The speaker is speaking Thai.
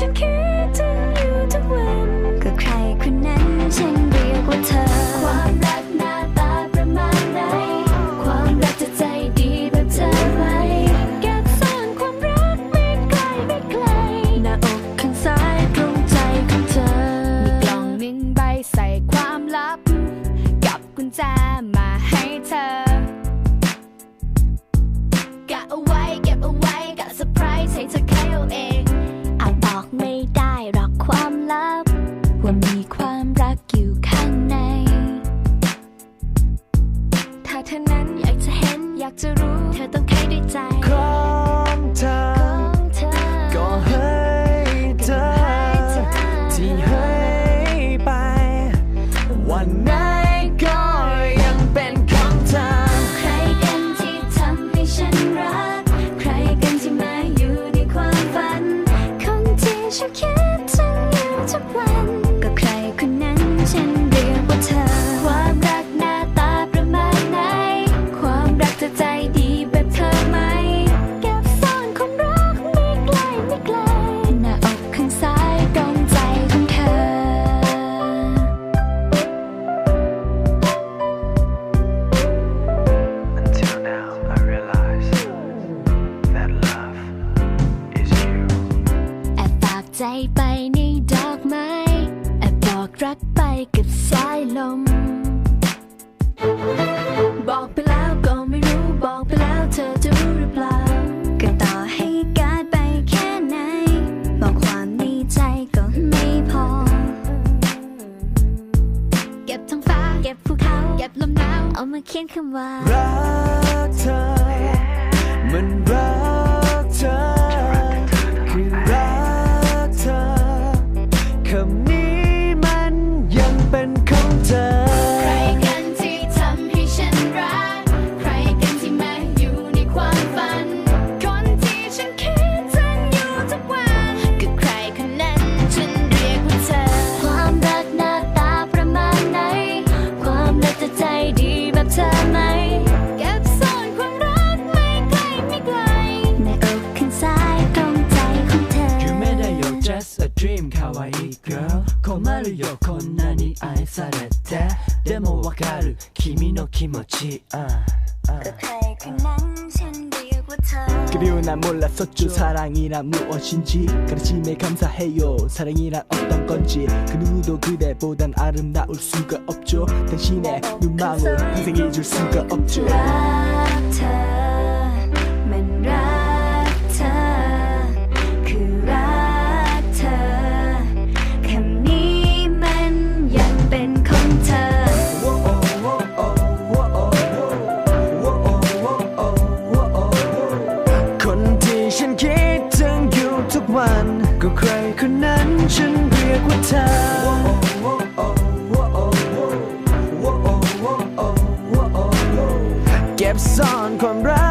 ฉันคิดถึงอยู่ทุกวันก็ใครคนนั้นฉันเรียกว่าเธอความรักหน้าตาประมาณไหนความรักจะใจดีแบบเธอไหมเก็บซ่อนความรักไม่ไกลไม่ไกลหน้าอกข้างซ้ายตรงใจของเธอมีกล่องหนึ่งใบใส่ความลับกับกุญแจมาให้เธอกะเอาไว้เก็บเอาไว้กะเซอร์ไพรส์ให้เธอแค่เอาเองอาจบอกไม่ได้หรอกความลับว่ามีความรักอยู่ข้างในถ้าเธอนั้นอยากจะเห็นอยากจะรู้เธอต้องให้ด้วยใจของเธอก็ให้เธอที่ให้ไปวันไหนก็ยังเป็นของเธอใครกันที่ทำให้ฉันรักใครกันที่มาอยู่ในความฝันคนที่ฉันคิดถึงอยู่ทุกวันก็ใครคนนั้นฉันเรียกว่าเธอความรักหน้าตาประมาณไหนความรักจะใจดีแบบเธอไหมเก็บซ่อนความรักไม่ไกลไม่ไกลหน้าอกข้างซ้ายตรงใจของเธอUntil now I realize that love is you แอบฝากใจไปในดอกไม้แอบบอกรักไปกับสายลมบอกไปแล้วก็ไม่รู้บอกไปแล้วเธอจะรู้หรือเปล่าก็ต่อให้การไปแค่ไหนบอกความในใจก็ไม่พอเก็บท้องฟ้าเก็บภูเขาเก็บลมหนาวเอามาเขียนคำว่ารักเธอมันรักเธอคือรักเธอคำนี้มันยังเป็นของเธอใครกันที่ทำให้ฉันรักใครกันที่มาอยู่ในความฝันคนที่ฉันคิดถึงอยู่ทุกวันก็ใครคนนั้นฉันเรียกว่าเธอความรักหน้าตาประมาณไหนความรักจะใจดีแบบเธอไหมเก็บซ่อนความรักไม่ไกลไม่ไกลในอกข้างซ้ายตรงใจของเธอ 夢だよ just a dream 可愛い girl 困るよこんなに愛されてでもわかる君の気持ちก็ใครคนนั้นฉันเรียกว่าเธอ 그리고 난 몰랐었죠 사랑이란 무엇인지 가르침에 감사해요 사랑이란 어떤 건지 그 누구도 그대보단 아름다울 수가 없죠 당신의 눈망울 평생 잊을 수가 없죠 รักเธอมันรักเธอคือรักเธอคำนี้มันยังเป็นของเธอคนที่ฉันคิดถึงอยู่ทุกวันก็ใครคนนั้นฉันเรียกว่าเธอเก็บซ่อนความรัก